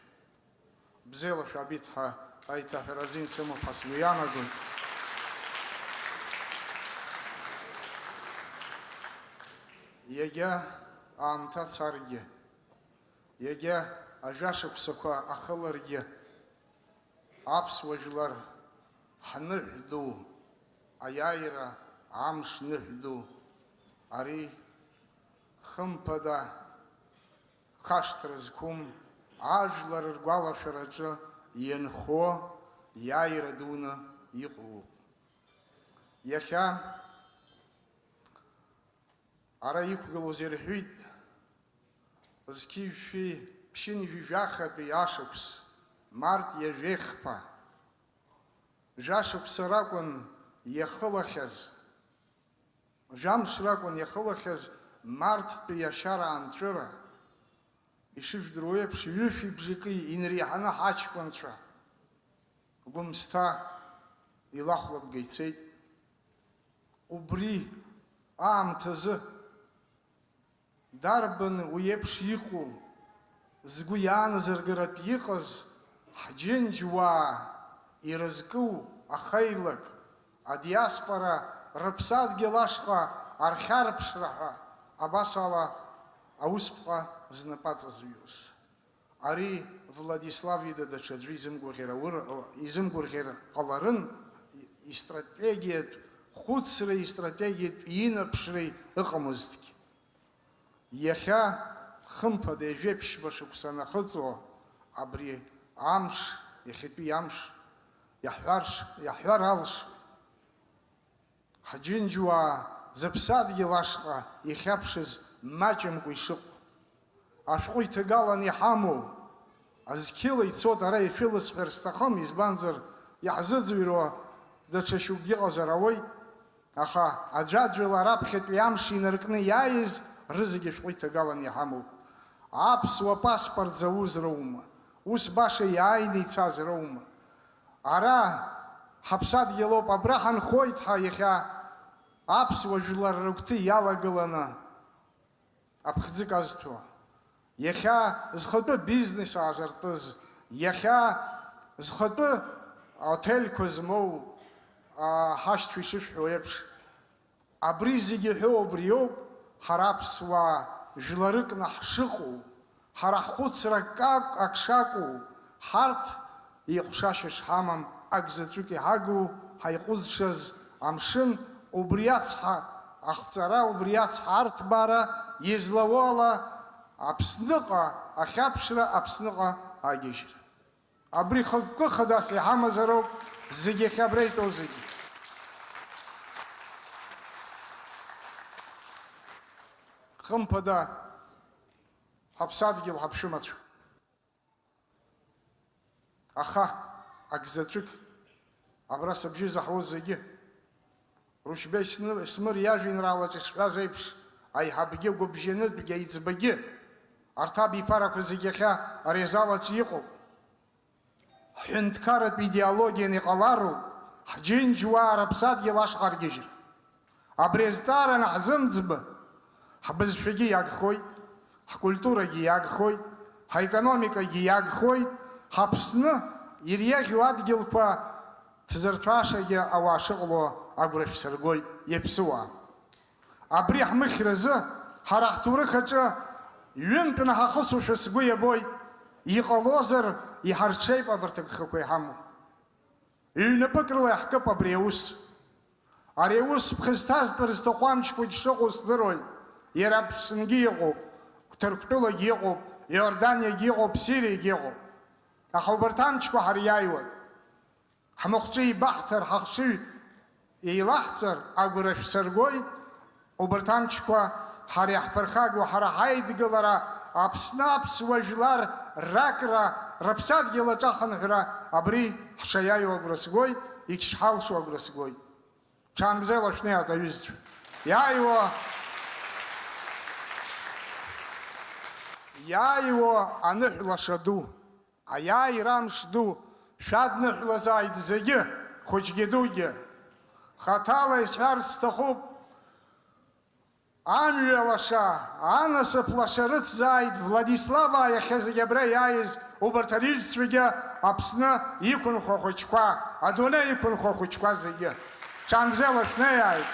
S9: Бзела шәабит ҳәа аиҭаҳәаразин сымоуп ҳәа сгәы иаанагоит. Иагьа аамҭа царгьы, иагьа ажәашықәсақәа ахыларгьы, аԥсуа жәлар ҳныҳә ду, аиааира амш ныҳә ду, ари хымԥада хашҭра зқәым ажәлар ргәалашәараҿы ианхо иааира дуны иҟоуп. Иахьа ара иқәгылоз ирҳәит, зқьи-жәшәи ԥшьынжәижәахатәи ашықәс, март иажәеихԥа, жәашықәса ракәын иахылахьаз, жәамш ракәын иахылахьаз марттәи иашьара анҵәыра, ишыжәдыруа еиԥш ҩышәи бжаки инреиҳаны ҳаҷкәынцәа гәымсҭа илахәлабга ицеит. Убри аамҭазы дарбан уи еиԥш иҟоу, згәы иааназыргаратә иҟаз ҳџьынџьуаа ирызку ахеилак, адиаспора рыԥсадгьыл ашҟа архьарԥшра ҳәа абасала аусԥҟа знапаҵазҩыз. Ари Владислав ида даҽаӡәы изымгәырӷьара ҟаларын, истратегиатә хәыцреи истратегиатә инаԥшреи ыҟамызҭгьы. Иахьа хымԥада ижәеиԥшьба шықәса нахыҵуа абри амш, иахьатәи амш иаҳҳәар алшоит. Ҳџьынџьуаа зыԥсадгьыл ашҟа ихьаԥшыз маҷымкәа ишыҟоу, ашәҟәы иҭагаланы иҳамоу, азқьыла ицоит, ара ишәылысҳәар сҭахым, избанзар иаҳзыӡырҩуа даҽа шьоукгьы ыҟазар ауеит, аха аӡәаӡәала раԥхьатәи амш инаркны иааиз рызегьы ашәҟәы иҭагаланы иҳамоуп. Аԥсуа паспорт зауз роума, ус баша иааины ицаз роума. Ара ҳаԥсадгьыл ауп, абра ҳанхоит ҳа иахьа аԥсуа жәлар рыгәҭы иалагыланы аԥхӡы казҭәуа. Иахьа зхатәы бизнес аазартыз, иахьа зхатәы аотельқәа змоу ҳашьцәа ишышәҳәо еиԥш. Абри зегьы ҳәоу убри ауп, ҳара аԥсуаа жәларыкны ҳшыҟоу, ҳара ҳхәыцра ак шакәу, ҳарҭ еиҟәшашьа шҳамам акзаҵәык иҳагу, ҳаиҟәызшаз амшын, убри ацҳа ахҵара, убри ацҳа арҭбара излауа ала Аԥсныҟа ахьаԥшра, Аԥсныҟа агьежьра. Абри хықәкы хадас иҳамазароуп зегьы иахьа абра итәоу зегьы. Хымԥада ҳаԥсадгьыл ҳаԥшәымацәа. Аха акзаҵәык абра сыбжьы заҳуз зегьы Рушьбеи Есмыр иажәеинраалаҿ ишҳәаз еиԥш, аиҳабгьы, гәыбжьанытәгьы, аиҵбагьы, арҭ абиԥарақәа зегьы иахьа ари азалаҿ иҟоуп. Ҳҳәынҭқарратә идеологианы иҟалароуп ҳџьынџьуаа раԥсадгьыл ашҟа аргьежьра. Абри азҵаараны ҳзымӡба, ҳбызшәагьы иагхоит, ҳкультурагьы иагхоит, ҳаекономикагьы иагхоит, ҳаԥсны ириаӷьу адгьылқәа ҭзырҭәашагьы ауаа шыҟало агәра шәсыргоит иаԥсуаа. Абри ҳмыхьразы ҳара ҳҭоурых аҿы ҩынтәны ҳахысушәа сгәы иабоит, иҟалозар иҳарҽеип абарҭ агхақәа иҳамоу. Ҩнапык рыла иаҳкып абри аус. Ари аус ԥхьызҭазтәыр зҭаху амчқәагьы шыҟоу здыруеит. Иара Аԥснгьы иҟоуп, Ҭырқәтәылагьы иҟоуп, Иорданиагьы иҟоуп, Сириагьы иҟоуп. Аха убарҭ амчқәа ҳариааиуан. Ҳмахәҿы еибаҳҭар, ҳахшыҩ еилаҳҵар агәра шәсыргоит, убарҭ амчқәа ҳара иаҳԥырхагоу, ҳара ҳаидгылара, Аԥсны аԥсуа жәлар ракра, рыԥсадгьыл аҿы ахынҳәра, абри ҳшаиааиуа агәра сгоит, егьшҳалшо агәра сгоит. Ҽаанбзела шәнеиуеит аҩызцәа. Иааиуа аныҳәлаша ду, аиааира амш ду, шәадныҳәлазааит зегьы, хәыҷгьы дугьы. Хаҭала исҳәарц сҭахуп, амҩа лаша, анасыԥ лаша рыцзааит Владислава иахьа зегьы абра иааиз убарҭ ариҩцәагьы Аԥсны иқәынхо ахәыҷқәа, адунеи иқәынхо ахәыҷқәа зегьы. Ҽаанбзела шәнеиааит.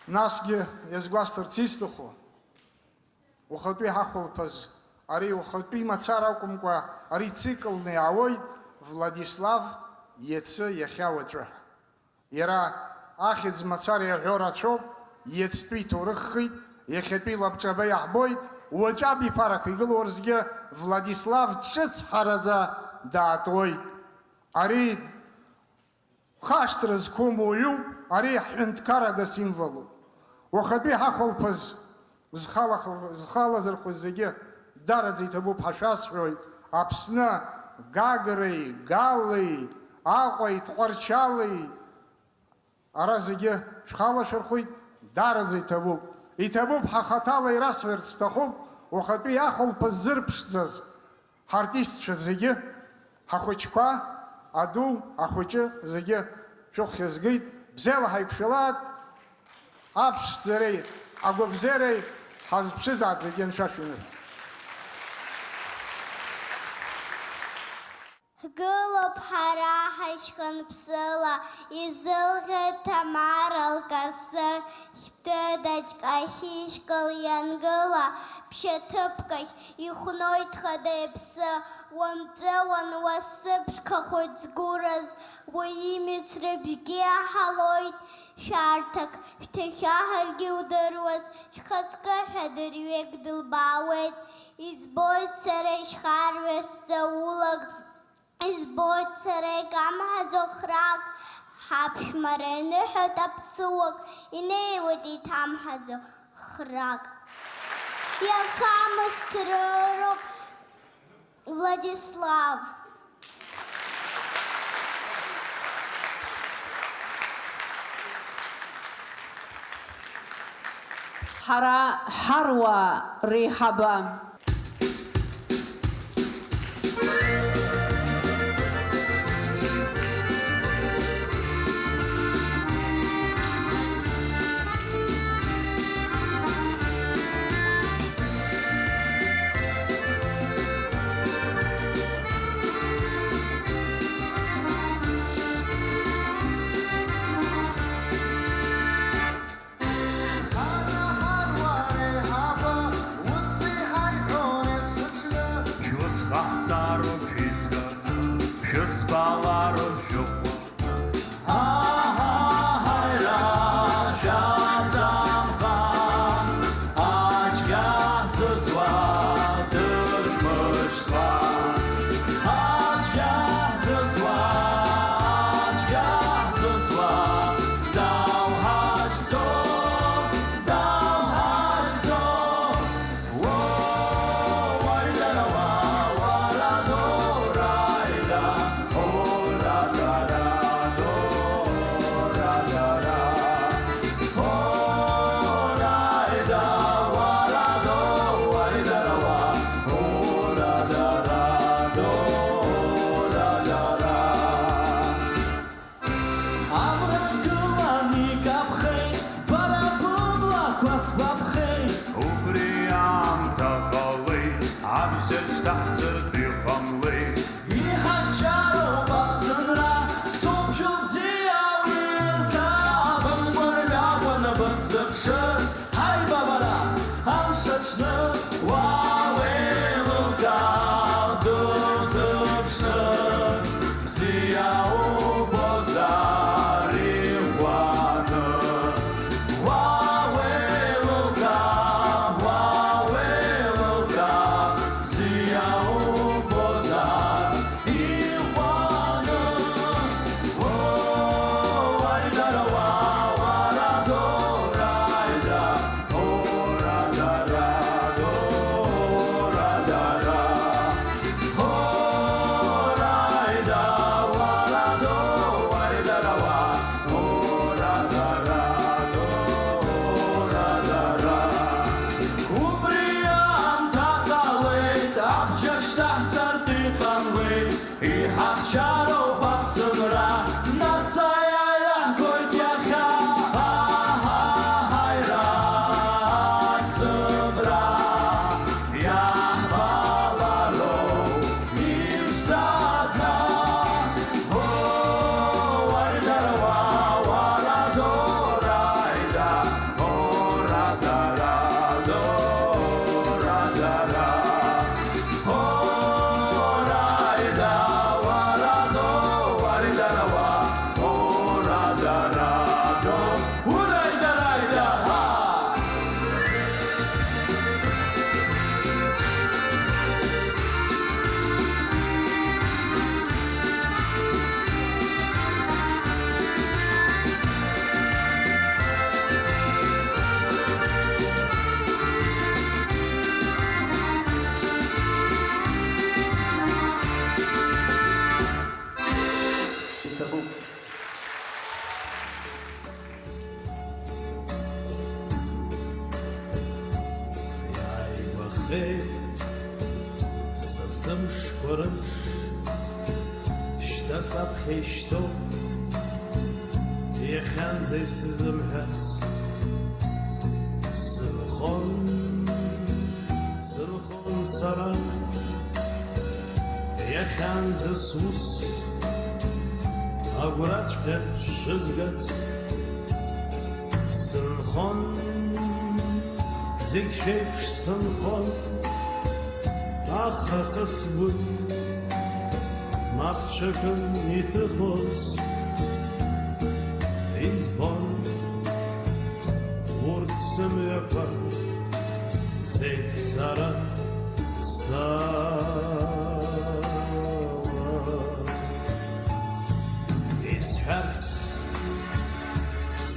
S9: Насгьы иазгәасҭарц исҭаху, ухатәи ҳахәылԥаз, ари ухатәи мацара акәымкәа, ари циклны иаауеит Владислав иацы иахьа уаҵәы. Иара ахьӡ мацара иаҳәо рацәоуп, иацтәи иҭоурыххит, иахьатәи лабҿаба иаҳбоит, уаҵәы абиԥарақәа игылоу рзгьы Владислав ҿыцҳараӡа даатуеит. Ари хашҭра зқәым уаҩуп, ари ҳҳәынҭқаррада символуп. Ухатәи ҳахәылԥаз зхалазырхәыз зегьы дараӡа иҭабуп ҳашәасҳәоит. Аԥсны Гагреи, Галеи, Аҟәеи, Тҟәарчали, ара зегьы шәхалашәырхәит, дараӡа иҭабуп. Иҭабуп ҳахаҭала ирасҳәарц сҭахуп, ухатәи ахәылԥаз зырԥшӡаз ҳартистцәа зегьы, ҳахәыҷқәа, аду, ахәыҷы зегьы шәыххь згеит, бзела ҳаиқәшәалаат, аԥшӡареи, агәабзереи ҳазԥшызаат зегьы ншәашәины.
S3: Ҳгылоуп ҳара ҳашьхан ԥсыла, изылӷьеит Ҭамара лкасы, хьтәыдаҿ ахьишькыл иангыла, ԥшьаҭыԥкахь ихәноит хада иԥсы, уамҵәыуан уасы ԥшқахоит згураз, уи имиц рыбжьгьы аҳалоит, шәарҭак шәҭахьа ҳаргьы удыруаз, шәхаҵкы ҳәа дырҩегь дылбаауеит, избоит сара ишьхарҩаш сзаулак, избоит сара икамҳаӡо храк, ҳаԥшәмара иныҳәоит аԥсуак, инеиуеит иҭамҳаӡо храк. Иахамышҭрыроуп Владислав.
S1: Харва Рехаба.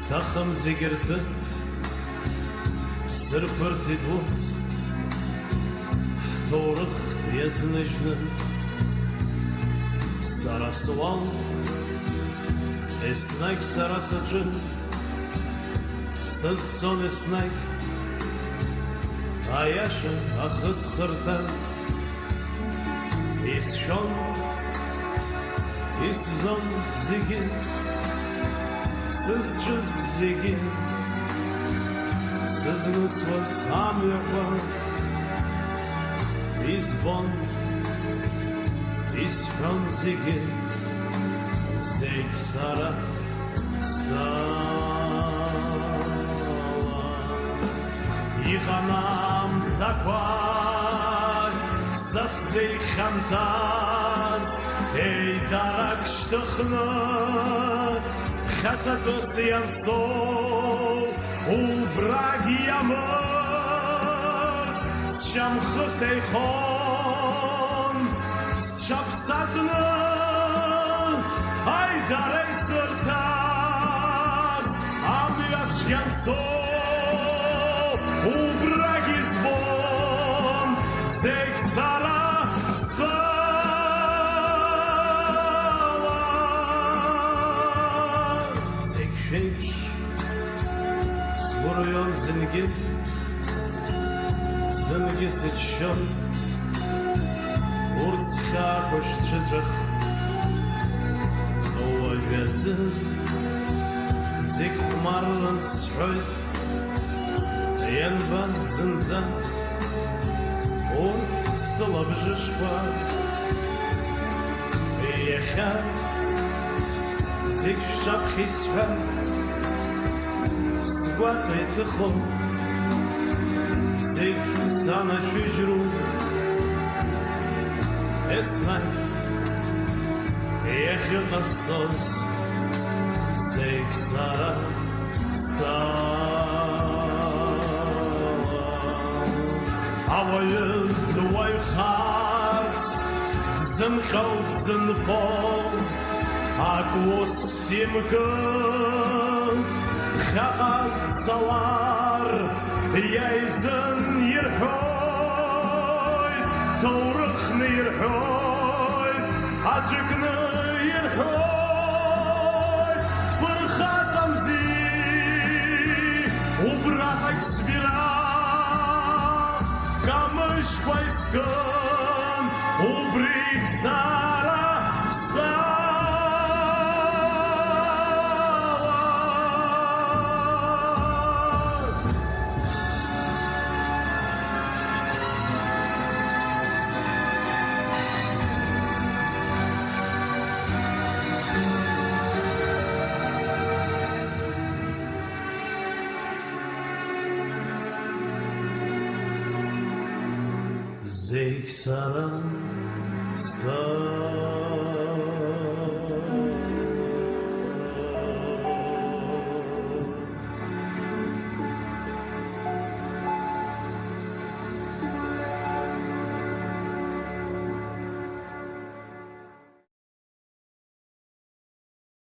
S10: Stacham zigirde, sirper zidut, torich Изнежны Сарасвал Эснайк Сарасаджин Сызсон эснайк Аяша Ахыц Хырта Исшон Исзон Зигин Сызчыз Зигин Сызнысвас Амява Избон Исшон Зигин Зейк Сара Стала Иханам Таквай Сасей Хантаз Эй Дарак Штыхны Хацатос Янсов Убраги Ямыз Сшамхыс Эйхон Сшапсатны Ай Дарай Сыртаз Амляш Янсов Убраги Звон Зейк Сара Сборён зинги, зинги сечён, урцха пошчетрах, овязен, зик марлан схойт, янван зинзан, урц сылабжышпа, яха, зик шапхисха, Сгвацай тихо, зик сана хижру, эснай, ехи хастос, зик сара стала. Авои двой хац, зинхал зинфол, аквос симган, Хaqaq salar Yayzın yirhoy Tovrıqni yirhoy Acıqni yirhoy Tfırxazam zi Ubratak svira Kamış qayskın Ubrik sara Star Zeyk saran star